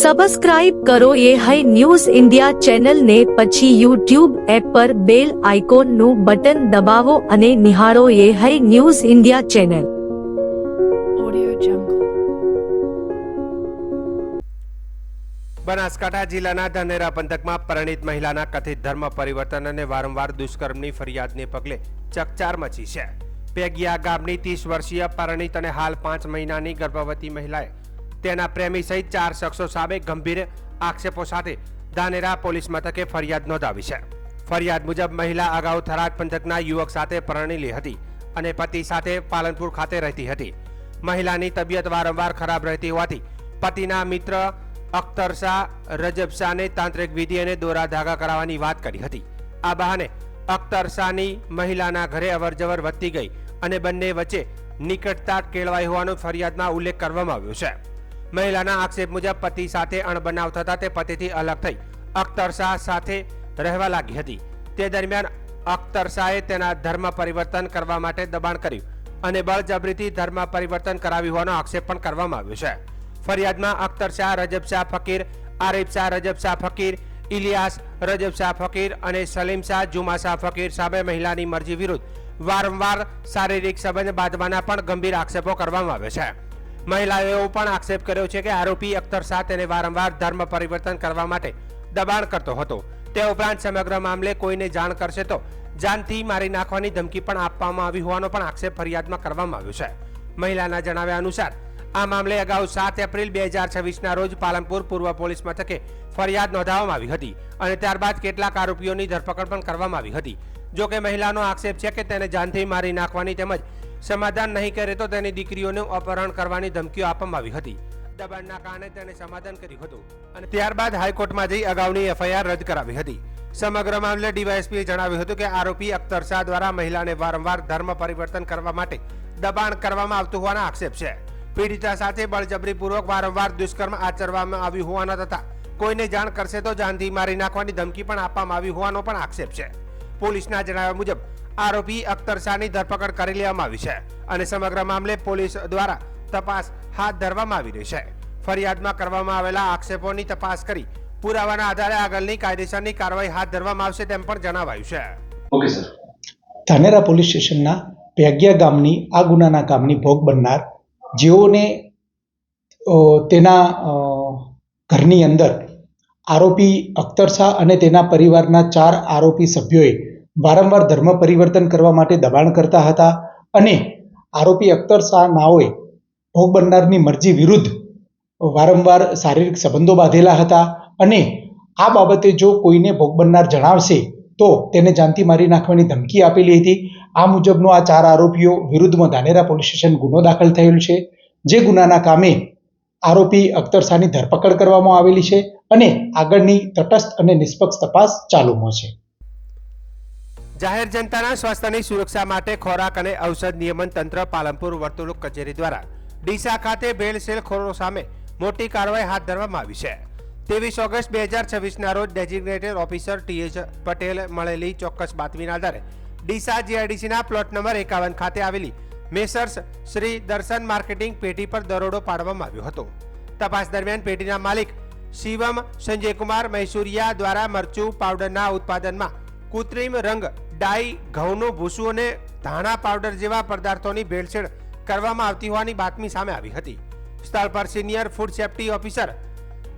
Subscribe કરો એ high news India ચેનલને, પછી યુટ્યુબ એપ પર બેલ આઇકોનનું બટન દબાવો અને નિહાળો એ હાઈ ન્યૂઝ ઇન્ડિયા ચેનલ. બનાસકાંઠા જિલ્લાના ધાનેરા પંથકમાં પરિણીત મહિલાના કથિત ધર્મ પરિવર્તન અને વારંવાર દુષ્કર્મની ફરિયાદને પગલે ચકચાર મચી છે. પેગિયા ગામની 30 વર્ષીય પરિણીત અને હાલ 5 મહિનાની ગર્ભવતી મહિલાએ તેના પ્રેમી સહિત 4 શખ્સો સામે ગંભીર આક્ષેપો સાથે ધાનેરા પોલીસ મથકે ફરિયાદ નોંધાવી છે. ફરિયાદ મુજબ મહિલા અગાઉ થરાદ પંથકના યુવક સાથે પરણેલી હતી અને પતિ સાથે પાલનપુર ખાતે રહેતી હતી. મહિલાની તબિયત વારંવાર ખરાબ રહેતી હોવાથી પતિના મિત્ર અખ્તર શાહ, રજબ શાહને તાંત્રિક વિધિ અને દોરા ધાગા કરાવવાની વાત કરી હતી. આ બહાને અખ્તર શાહની મહિલાના ઘરે અવરજવર વધતી ગઈ અને બંને વચ્ચે નિકટતા કેળવાઈ હોવાનો ફરિયાદમાં ઉલ્લેખ કરવામાં આવ્યો છે. મહિલાના આક્ષેપ મુજબ પતિ સાથે અણબનાવ થતા તે પતિથી અલગ થઈ અખ્તર શાહ સાથે રહેવા લાગી હતી. તે દરમિયાન અખ્તર શાહે તેના ધર્મ પરિવર્તન કરવા માટે દબાણ કર્યું અને બળજબરીથી ધર્મ પરિવર્તન કરાવ્યું હોવાનો આક્ષેપ પણ કરવામાં આવ્યો છે. ફરિયાદમાં અખ્તર શાહ, રજબ શાહ ફકીર, આરિફ શાહ, રજબ શાહ ફકીર, ઇલિયાસ, રજબ શાહ ફકીર અને સલીમ શાહ, જુમા શાહ ફકીર સામે મહિલાની મરજી વિરુદ્ધ વારંવાર શારીરિક સંબંધ બાંધવાના પણ ગંભીર આક્ષેપો કરવામાં આવ્યા છે. મહિલાએ એવો પણ આક્ષેપ કર્યો છે કે આરોપી અખ્તર શાહ તેને વારંવાર ધર્મ પરિવર્તન કરવા માટે દબાણ કરતો હતો. તે ઉપરાંત સમગ્ર મામલે કોઈને જાણ કરશે તો જાનથી મારી નાખવાની ધમકી પણ આપવામાં આવી હોવાનો પણ આક્ષેપ ફરિયાદમાં કરવામાં આવ્યો છે. મહિલાના જણાવ્યા અનુસાર આ મામલે અગાઉ 7 એપ્રિલ 2026ના રોજ પાલનપુર પૂર્વ પોલીસ મથકે ફરિયાદ નોંધાવવામાં આવી હતી અને ત્યારબાદ કેટલાક આરોપીઓની ધરપકડ પણ કરવામાં આવી હતી. જો કે મહિલાનો આક્ષેપ છે કે તેને જાનથી મારી નાખવાની તેમજ સમાધાન નહીં કરે તો તેની દીકરીઓનું અપહરણ કરવાની ધમકીઓ આપવામાં આવી હતી. દબાણના કારણે તેને સમાધાન કર્યું હતું અને ત્યારબાદ હાઈકોર્ટમાં જઈ અગાઉની એફઆઈઆર રદ કરાવી હતી. સમગ્ર મામલે ડીવાયએસપીએ જણાવ્યું હતું કે આરોપી અખ્તર શાહ દ્વારા મહિલાને વારંવાર ધર્મ પરિવર્તન કરવા માટે દબાણ કરવામાં આવતું હોવાના આક્ષેપ છે. પીડિતા સાથે બળજબરીપૂર્વક વારંવાર દુષ્કર્મ આચરવામાં આવ્યું હોવાના તથા કોઈને જાણ કરશે તો જાનથી મારી નાખવાની ધમકી પણ આપવામાં આવી હોવાનો પણ આક્ષેપ છે. પોલીસના જણાવ્યા મુજબ આરોપી અખ્તર શાહની ધરપકડ કરી લેવામાં આવી છે અને સમગ્ર મામલે પોલીસ દ્વારા તપાસ હાથ ધરવામાં આવી રહી છે. ફરિયાદમાં કરવામાં આવેલા આક્ષેપોની તપાસ કરી પુરાવાના આધારે આગળની કાયદેસરની કાર્યવાહી હાથ ધરવામાં આવશે તેમ પણ જણાવાયું છે. Okay sir. ધાનેરા પોલીસ સ્ટેશનના પેગિયા ગામની આ ગુનાના કામની ભોગ બનનાર જેઓને તેના ઘરની અંદર આરોપી અખ્તર શાહ અને તેના પરિવારના 4 આરોપી સભ્યોએ વારંવાર ધર્મ પરિવર્તન કરવા માટે દબાણ કરતા હતા અને આરોપી અખ્તર શાહ નાઓએ ભોગ બનનારની મરજી વિરુદ્ધ વારંવાર શારીરિક સંબંધો બાંધેલા હતા અને આ બાબતે જો કોઈને ભોગ બનનાર જણાવશે તો તેને જાનથી મારી નાખવાની ધમકી આપેલી હતી. આ મુજબનો આ 4 આરોપીઓ વિરુદ્ધમાં ધાનેરા પોલીસ સ્ટેશન ગુનો દાખલ થયેલ છે. જે ગુનાના કામે આરોપી અખ્તર શાહની ધરપકડ કરવામાં આવેલી છે અને આગળની તટસ્થ અને નિષ્પક્ષ તપાસ ચાલુમાં છે. જાહેર જનતાના સ્વાસ્થ્યની સુરક્ષા માટે ખોરાક અને ઔષધ નિયમન તંત્ર પાલનપુર વર્તુળક કચેરી દ્વારા ડીસા ખાતે ભેળસેળખોરો સામે મોટી કાર્યવાહી હાથ ધરવામાં આવી છે. 23 ઓગસ્ટ 2026ના રોજ ડેઝિગ્નેટેડ ઓફિસર ટી.એચ. પટેલ મળેલી ચોક્કસ બાતમીના આધારે ડીસા જીઆઈડીસીના પ્લોટ નંબર 51 ખાતે આવેલી મેસર્સ શ્રી દર્શન માર્કેટિંગ પેઢી પર દરોડો પાડવામાં આવ્યો હતો. તપાસ દરમિયાન પેઢીના માલિક શિવમ સંજયકુમાર મૈસુરિયા દ્વારા મરચું પાવડરના ઉત્પાદનમાં કૃત્રિમ રંગ, ડાઈ, ઘઉંનું ભૂસું અને ધાણા પાવડર જેવા પદાર્થોની ભેળસેળ કરવામાં આવતી હોવાની બાતમી સામે આવી હતી. સ્થળ પર senior food safety officer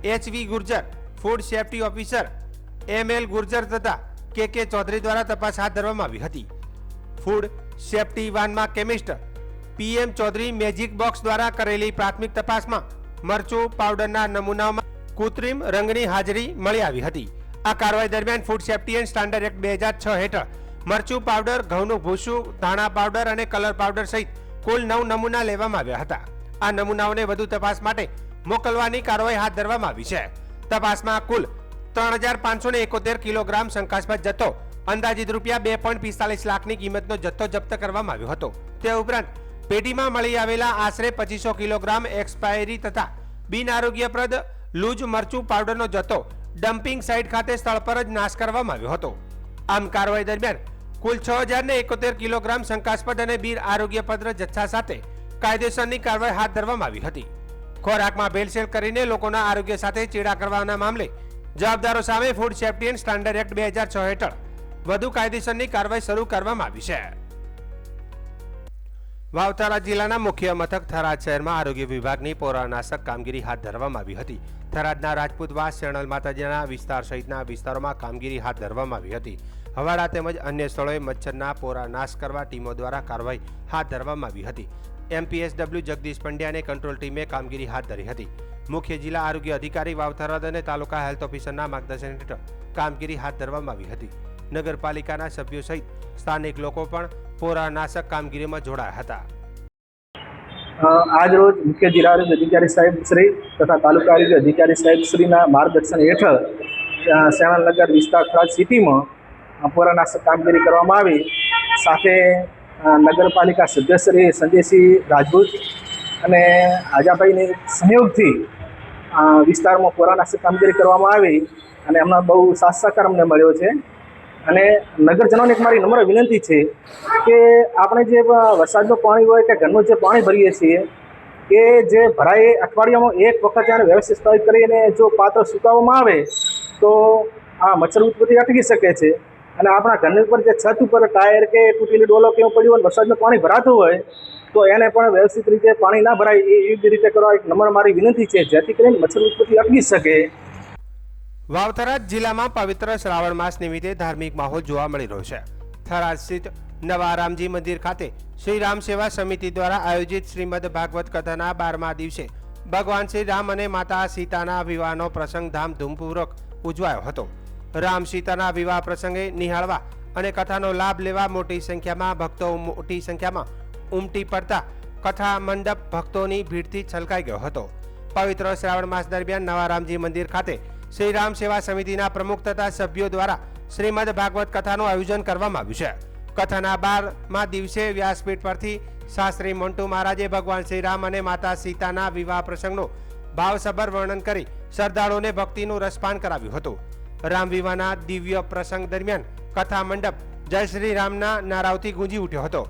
H V. Gurjar, food safety officer M L. Gurjar તથા કે ચૌધરી દ્વારા તપાસ હાથ ધરવામાં આવી હતી. ફૂડ સેફ્ટી વાનમાં chemist P M. Chaudhari magic box દ્વારા કરેલી પ્રાથમિક તપાસમાં મરચું પાવડરના નમૂનાઓમાં કૃત્રિમ રંગની હાજરી મળી આવી હતી. આ કાર્યવાહી દરમિયાન food safety and standard act 2006 હેઠળ મરચું પાવડર, ઘઉંનું ભૂસું, ધાણા પાવડર અને કલર પાવડર સહિત કુલ 9 નમૂના લેવામાં આવ્યા હતા. આ નમૂનાઓને વધુ તપાસ માટે મોકલવાની કાર્યવાહી હાથ ધરવામાં આવી છે. તપાસમાં કુલ 3571 કિલોગ્રામ શંકાસ્પદ જથ્થો અંદાજિત રૂપિયા 2.45 લાખની કિંમતનો જથ્થો જપ્ત કરવામાં આવ્યો હતો. તે ઉપરાંત પેઢીમાં મળી આવેલા આશરે 2500 કિલોગ્રામ એક્સપાયરી તથા બિન આરોગ્યપ્રદ લૂજ મરચું પાવડરનો જથ્થો ડમ્પિંગ સાઇટ ખાતે સ્થળ પર જ નાશ કરવામાં આવ્યો હતો. આમ કાર્યવાહી દરમિયાન કુલ 6071 કિલોગ્રામ શંકાસ્પદ અને બિન આરોગ્યપ્રદ જથ્થા સાથે કાયદેસરની કાર્યવાહી હાથ ધરવામાં આવી હતી. ખોરાકમાં ભેળસેળ કરીને લોકોના આરોગ્ય સાથે ચેડા કરવાના મામલે જવાબદારો સામે food safety and standard act 2006 હેઠળ વધુ કાયદેસરની કાર્યવાહી શરૂ કરવામાં આવી છે. વાવથરા જિલ્લાના મુખ્ય મથક થરાદ શહેરમાં આરોગ્ય વિભાગની પોરાનાશક કામગીરી હાથ ધરવામાં આવી હતી. થરાદના રાજપૂતવાસ શેણલ માતાજીના વિસ્તાર સહિતના વિસ્તારોમાં કામગીરી હાથ ધરવામાં આવી હતી. હવાડા તેમજ અન્ય સ્થળોએ મચ્છરના પોરા નાશ કરવા ટીમો દ્વારા કાર્યવાહી હાથ ધરવામાં આવી હતી. MPSW જગદીશ પંડ્યાને કંટ્રોલ ટીમે કામગીરી હાથ ધરી હતી. મુખ્ય જિલ્લા આરોગ્ય અધિકારી વાવથરા અને તાલુકા હેલ્થ ઓફિસરના માર્ગદર્શન હેઠળ કામગીરી હાથ ધરવામાં આવી હતી. નગરપાલિકાના સભ્યો સહિત સ્થાનિક લોકો પણ પોરાનાશક કામગીરીમાં જોડાયા હતા. આજ રોજ મુખ્ય જિલ્લા આરોગ્ય અધિકારી સાહેબ શ્રી તથા તાલુકા આરોગ્ય અધિકારી સાહેબ શ્રીના માર્ગદર્શન હેઠળ શેણલનગર વિસ્તાર થરાદ સિટીમાં પોરાનાશક કામગીરી કરવામાં આવી. સાથે નગરપાલિકા સભ્ય શ્રી સંજયસિંહ રાજપૂત અને આજાભાઈની સહયોગથી વિસ્તારમાં પોરાનાશક કામગીરી કરવામાં આવી અને એમનો બહુ સાથ સહકાર અમને મળ્યો છે. અને નગરજનોને એક મારી નમ્ર વિનંતી છે કે આપણે જે વરસાદનું પાણી હોય કે ઘરનું જે પાણી ભરીએ છીએ એ જે ભરાય અઠવાડિયામાં એક વખત એને વ્યવસ્થિત કરીને જો પાત્ર સુકાવવામાં આવે તો આ મચ્છર ઉત્પત્તિ અટકી શકે છે. અને આપણા ઘરની ઉપર જે છત ઉપર ટાયર કે તૂટેલી ડોલો કે એવું પડ્યું હોય વરસાદનું પાણી ભરાતું હોય તો એને પણ વ્યવસ્થિત રીતે પાણી ના ભરાય એવી રીતે કરવા એક નમ્ર મારી વિનંતી છે, જેથી કરીને મચ્છર ઉત્પત્તિ અટકી શકે. વાવથરા જિલ્લામાં પવિત્ર શ્રાવણ માસ નિમિત્તે ધાર્મિક માહોલ જોવા મળી રહ્યો છે. થરાદ સ્થિત નવા રામજી મંદિર ખાતે શ્રી રામ સેવા સમિતિ દ્વારા આયોજિત શ્રીમદ ભાગવત કથાના 12મા દિવસે ભગવાન શ્રી રામ અને માતા સીતાના વિવાહનો પ્રસંગ ધામધૂમપૂર્વક ઉજવાયો હતો. રામ સીતાના વિવાહ પ્રસંગે નિહાળવા અને કથાનો લાભ લેવા મોટી સંખ્યામાં ઉમટી પડતા કથા મંડપ ભક્તોની ભીડથી છલકાઈ ગયો હતો. પવિત્ર શ્રાવણ માસ દરમિયાન નવા રામજી મંદિર ખાતે શ્રી રામ સેવા સમિતિના પ્રમુખ તથા સભ્યો દ્વારા શ્રીમદ ભાગવત કથાનું આયોજન કરવામાં આવ્યું છે. કથાના 12મા દિવસે વ્યાસપીઠ પરથી શાસ્ત્રી મોન્ટુ મહારાજે ભગવાન શ્રી રામ અને માતા સીતાના વિવાહ પ્રસંગનું ભાવસભર વર્ણન કરી શ્રદ્ધાળુઓને ભક્તિનું રસપાન કરાવ્યું હતું. રામ વિવાહના દિવ્ય પ્રસંગ દરમિયાન કથા મંડપ જય શ્રી રામના નારાઓથી ગુંજી ઉઠ્યો હતો.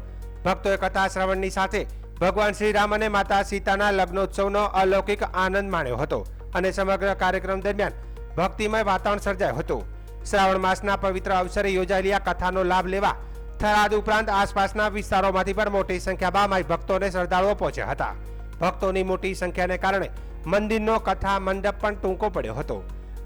ભક્તોએ કથા શ્રવણની સાથે ભગવાન શ્રી રામ અને માતા સીતાના લગ્નોત્સવનો અલૌકિક આનંદ માણ્યો હતો અને સમગ્ર કાર્યક્રમ દરમિયાન ભક્તિમય વાતાવરણ સર્જાયું હતું. શ્રાવણ માસના પવિત્ર અવસરે યોજાયેલી આ કથાનો લાભ લેવા થરાદ ઉપરાંત આસપાસના વિસ્તારોમાંથી પણ મોટી સંખ્યામાં માઈ ભક્તોને શ્રદ્ધાળુઓ પહોંચ્યા હતા. ભક્તોની મોટી સંખ્યાને કારણે મંદિરનો કથા મંડપ પણ ટૂંકો પડ્યો હતો.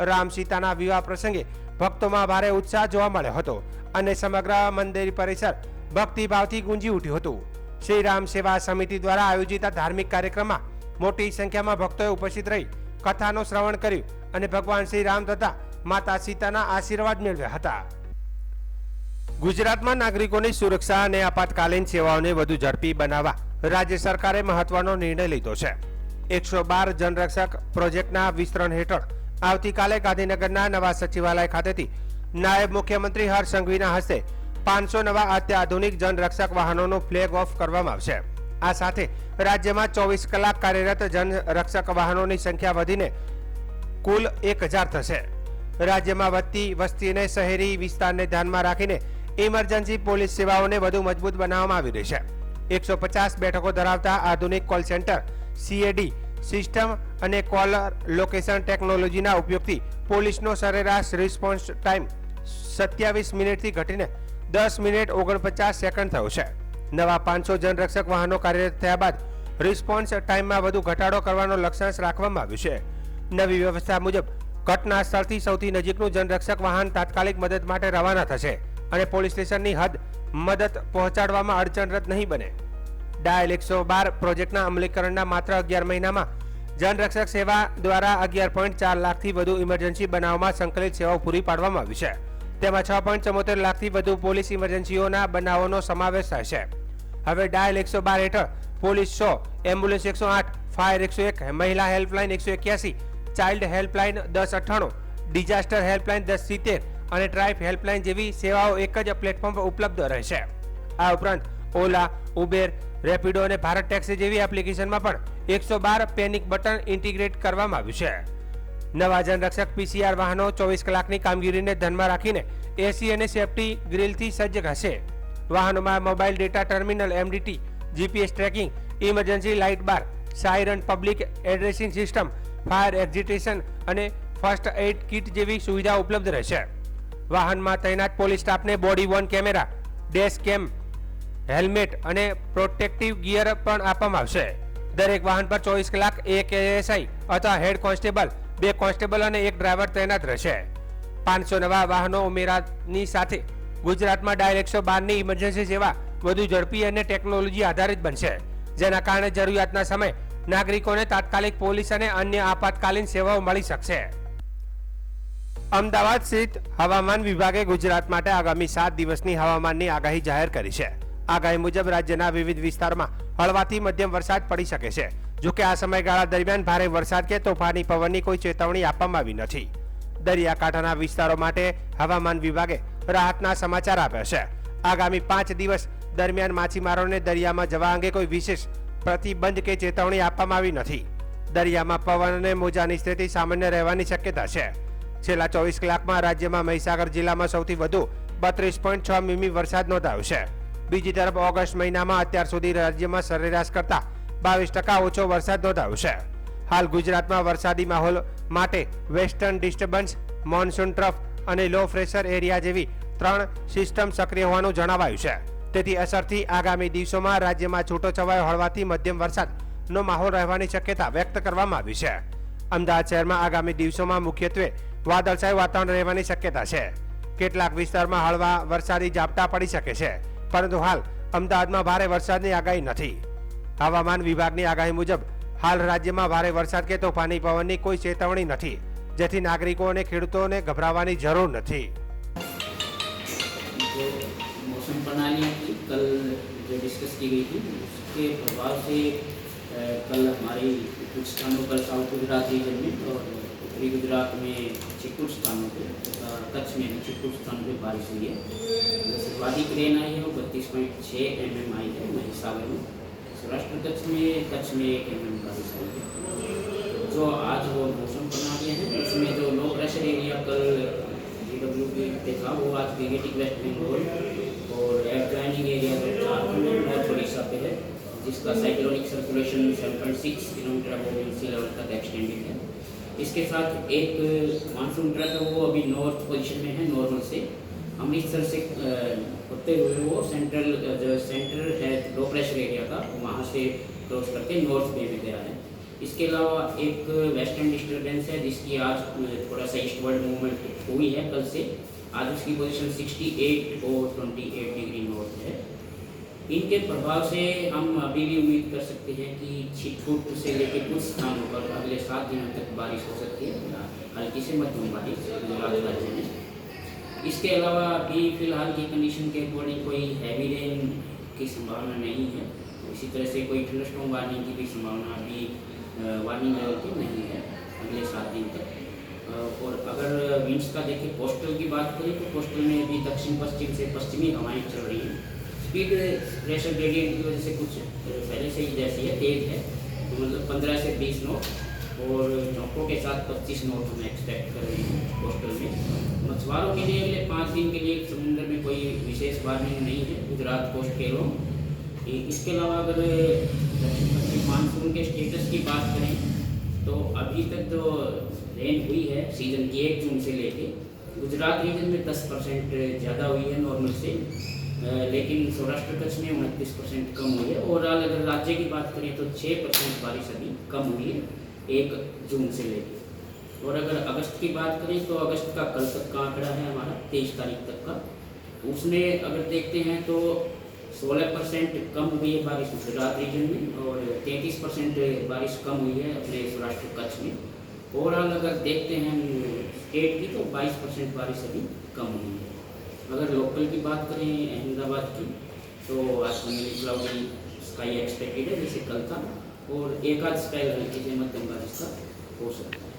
રામ સીતાના વિવાહ પ્રસંગે ભક્તોમાં ભારે ઉત્સાહ જોવા મળ્યો હતો અને સમગ્ર મંદિર પરિસર ભક્તિભાવથી ગુંજી ઉઠ્યું હતું. શ્રી રામ સેવા સમિતિ દ્વારા આયોજિત આ ધાર્મિક કાર્યક્રમમાં મોટી સંખ્યામાં ભક્તોએ ઉપસ્થિત રહી કથાનું શ્રવણ કર્યું અને ભગવાન શ્રી રામ તથા માતા સીતાના આશીર્વાદ મેળવ્યા હતા. ગુજરાતમાં નાગરિકોની સુરક્ષા અને આપાતકાલીન સેવાઓને વધુ ઝડપી બનાવવા રાજ્ય સરકારે મહત્વનો નિર્ણય લીધો છે. 112 જનરક્ષક પ્રોજેક્ટના વિસ્તરણ હેઠળ આવતીકાલે ગાંધીનગરના નવા સચિવાલય ખાતેથી નાયબ મુખ્યમંત્રી હર્ષ સંઘવીના હસ્તે 500 નવા અત્યાધુનિક જનરક્ષક વાહનોનું ફ્લેગ ઓફ કરવામાં આવશે. આ સાથે રાજ્યમાં 24 કલાક કાર્યરત જનરક્ષક વાહનોની સંખ્યા વધીને કુલ 1000 થશે. રાજ્યમાં વધતી વસ્તીને શહેરી વિસ્તારને ધ્યાનમાં રાખીને ઇમરજન્સી પોલીસ સેવાઓને વધુ મજબૂત બનાવવામાં આવી રહી છે. 150 બેઠકો ધરાવતા આધુનિક કોલ સેન્ટર CAD સિસ્ટમ અને કોલર લોકેશન ટેકનોલોજીના ઉપયોગથી પોલીસનો સરેરાશ રિસ્પોન્સ ટાઈમ 27 મિનિટથી ઘટીને 10 મિનિટ 49 સેકન્ડ થયો છે. નવા 500 જનરક્ષક વાહનો કાર્યરત થયા બાદ રિસ્પોન્સ ટાઈમમાં વધુ ઘટાડો કરવાનો લક્ષ્યાંક રાખવામાં આવ્યું છે. નવી વ્યવસ્થા મુજબ ઘટના સ્થળથી સૌથી નજીકનું જનરક્ષક વાહન તાત્કાલિક મદદ માટે રવાના થશે અને પોલીસ સ્ટેશનની હદ મદદ પહોંચાડવામાં અડચણરત નહીં બને. ડાયલ 112 પ્રોજેક્ટના અમલીકરણના માત્ર 11 મહિનામાં જનરક્ષક સેવા દ્વારા 11.4 લાખથી વધુ ઇમરજન્સી બનાવમાં સંકલિત સેવાઓ પૂરી પાડવામાં આવી છે. તેમાં 6.74 લાખથી વધુ પોલીસ ઇમરજન્સીઓના બનાવોનો સમાવેશ થાય છે. હવે ડાયલ 112 હેઠળ પોલીસ 100, એમ્બ્યુલન્સ 108, ફાયર 101, મહિલા helpline 181, child helpline 1098, disaster helpline 1070 અને ટ્રાઇફ હેલ્પલાઇન જેવી સેવાઓ એક જ પ્લેટફોર્મ પર ઉપલબ્ધ રહેશે. આ ઉપરાંત ઓલા, ઉબેર, રેપિડો અને ભારત ટેક્સી જેવી એપ્લિકેશનમાં પણ 112 પેનિક બટન ઇન્ટિગ્રેટ કરવામાં આવ્યું છે. નવા જનરક્ષક PCR વાહનો 24 કલાકની કામગીરીને ધ્યાનમાં રાખીને AC અને સેફ્ટી ગ્રીલથી સજ્જ હશે. વાહનોમાં mobile data terminal MDT, GPS tracking, emergency light bar, siren, public addressing system, fire excitation અને ફર્સ્ટ એડ કિટ જેવી સુવિધા ઉપલબ્ધ રહેશે. વાહનમાં તૈનાત પોલીસ સ્ટાફને બોડી વોર્ન કેમેરા, ડેશ કેમ, હેલ્મેટ અને પ્રોટેક્ટિવ ગિયર પણ આપવામાં આવશે. દરેક વાહન પર 24 કલાક એક એએસઆઈ અથવા હેડ કોન્સ્ટેબલ, 2 કોન્સ્ટેબલ અને 1 ડ્રાઈવર તૈનાત રહેશે. 500 નવા વાહનો ઉમેરાની સાથે ગુજરાતમાં ડાયલ 112ની ઇમરજન્સી સેવા વધુ ઝડપી અને ટેકનોલોજી આધારિત બનશે, જેના કારણે જરૂરિયાતના સમયે નાગરિકોને તાત્કાલિક પોલીસ અને અન્ય આપાતકાલીન સેવાઓ મળી શકશે. અમદાવાદ સ્થિત હવામાન વિભાગે ગુજરાત માટે આગામી 7 દિવસની હવામાનની આગાહી જાહેર કરી છે. આગાહી મુજબ રાજ્યના વિવિધ વિસ્તારમાં હળવાથી મધ્યમ વરસાદ પડી શકે છે. જોકે આ સમયગાળા દરમિયાન ભારે વરસાદ કે તોફાની પવનની કોઈ ચેતવણી આપવામાં આવી નથી. દરિયાકાંઠાના વિસ્તારો માટે હવામાન વિભાગે રાહતના સમાચાર આપ્યા છે. આગામી 5 દિવસ દરમિયાન માછીમારોને દરિયામાં જવા અંગે કોઈ વિશેષ પ્રતિબંધ કે ચેતવણી આપવામાં આવી નથી. દરિયામાં પવન અને મોજાની સ્થિતિ સામાન્ય રહેવાની શક્યતા છે. છેલ્લા 24 કલાકમાં રાજ્યમાં મહીસાગર જિલ્લામાં સૌથી વધુ 32.6 મીમી વરસાદ નોંધાયો છે. બીજી તરફ ઓગસ્ટ મહિનામાં અત્યાર સુધી રાજ્યમાં સરેરાશ કરતા 22% ઓછો વરસાદ નોંધાયો છે. હાલ ગુજરાતમાં વરસાદી માહોલ માટે વેસ્ટર્ન ડિસ્ટર્બન્સ, મોન્સૂન ટ્રફ અને લો પ્રેશર એરિયા જેવી 3 સિસ્ટમ સક્રિય હોવાનું જણાવાયું છે. તેથી અસરથી આગામી દિવસોમાં રાજ્યમાં છૂટોછવાયો હળવાથી મધ્યમ વરસાદનો માહોલ રહેવાની શક્યતા વ્યક્ત કરવામાં આવી છે. અમદાવાદ શહેરમાં આગામી દિવસોમાં મુખ્યત્વે વાદળછાયું વાતાવરણ રહેવાની શક્યતા છે. કેટલાક વિસ્તારમાં હળવા વરસાદી ઝાપટા પડી શકે છે, પરંતુ હાલ અમદાવાદમાં ભારે વરસાદની આગાહી નથી. હવામાન વિભાગની આગાહી મુજબ હાલ રાજ્યમાં ભારે વરસાદ કે તોફાની પવનની કોઈ ચેતવણી નથી, જેથી નાગરિકો અને ખેડૂતોને ગભરાવાની જરૂર નથી. जो मौसम प्रणाली की कल जो डिस्कस की गई थी, उसके प्रभाव से कल हमारे कुछ स्थानों पर साउथ गुजरात रीजन में और उत्तरी गुजरात में कुछ स्थानों पर तथा कच्छ में भी कुछ स्थानों पर बारिश हुई है. सर्वाधिक रेन आई है वो 32.6 mm आई है महीसागर में. सौराष्ट्र कच्छ में 1 mm बारिश आई है. जो आज वो मौसम प्रणाली है इसमें जो लो प्रेशर एरिया कल GWP पे था वो आज क्रिकेटिक वेस्ट बंगाल और एडजॉइनिंग एरिया में झारखंड नॉर्थ उड़ीसा पे है, जिसका cyclonic circulation 7.6 kilometre above sea level तक एक्सटेंडेड है. इसके साथ एक मानसून ट्रफ है वो अभी नॉर्थ पोजीशन में है. नॉर्मल से अमृतसर से होते हुए वो सेंटर है लो प्रेशर एरिया का, वहाँ से क्रॉस करके नॉर्थ बे में गया है. इसके अलावा एक वेस्टर्न डिस्टर्बेंस है जिसकी आज थोड़ा सा ईस्टवर्ड मूवमेंट हुई है कल से. आज उसकी पोजीशन 68 और 28 डिग्री नॉर्थ है. इनके प्रभाव से हम अभी भी उम्मीद कर सकते हैं कि छिटपुट से लेकर कुछ स्थानों पर अगले 7 दिनों तक बारिश हो सकती है, हल्की से मध्यम बारिश गुजरात राज्य में. इसके अलावा अभी फिलहाल की कंडीशन के अकॉर्डिंग कोई हैवी रेन की संभावना नहीं है. इसी तरह से कोई थंडरस्टॉर्म वार्निंग की भी संभावना अभी वार्निंग लेवल की नहीं है अगले 7 दिन तक. और अगर विंड्स का देखें, कोस्टल की बात करें तो कोस्टल में अभी दक्षिण पश्चिम से पश्चिमी हवाएं चल रही हैं. स्पीड प्रेशर ग्रेडियंट की वजह से कुछ पहले से ही जैसी है, तेज़ है, तो मतलब 15 से 20 नॉट और झोंकों के साथ 25 नॉट हम एक्सपेक्ट कर रहे हैं कोस्टल में. मछुआरों के लिए अगले 5 दिन के लिए समुद्र में कोई विशेष वार्निंग नहीं है गुजरात कोस्ट के लोग. इसके अलावा अगर मानसून के स्टेटस की बात करें तो अभी तक जो रेन हुई है सीजन की 1 जून से लेके गुजरात रीजन में 10% ज़्यादा हुई है नॉर्मल से, लेकिन सौराष्ट्र कच्छ में 29% कम हुई है. ओवरऑल अगर राज्य की बात करें तो 6% बारिश अभी कम हुई है 1 जून से लेके. और अगर अगस्त की बात करें तो अगस्त का कल तक का आंकड़ा है हमारा 23 तारीख तक का. उसमें अगर देखते हैं तो 16% कम हुई है बारिश गुजरात रीजन में और 33% बारिश कम हुई है अपने सौराष्ट्र कच्छ में. ओवरऑल अगर देखते हैं स्टेट की तो 22% बारिश अभी कम हुई है. अगर लोकल की बात करें अहमदाबाद की तो आज क्लाउडी स्काई एक्सपेक्टेड है जैसे कल था, और एक आध स्पेल हल्की से मध्यम बारिश का हो सकता है.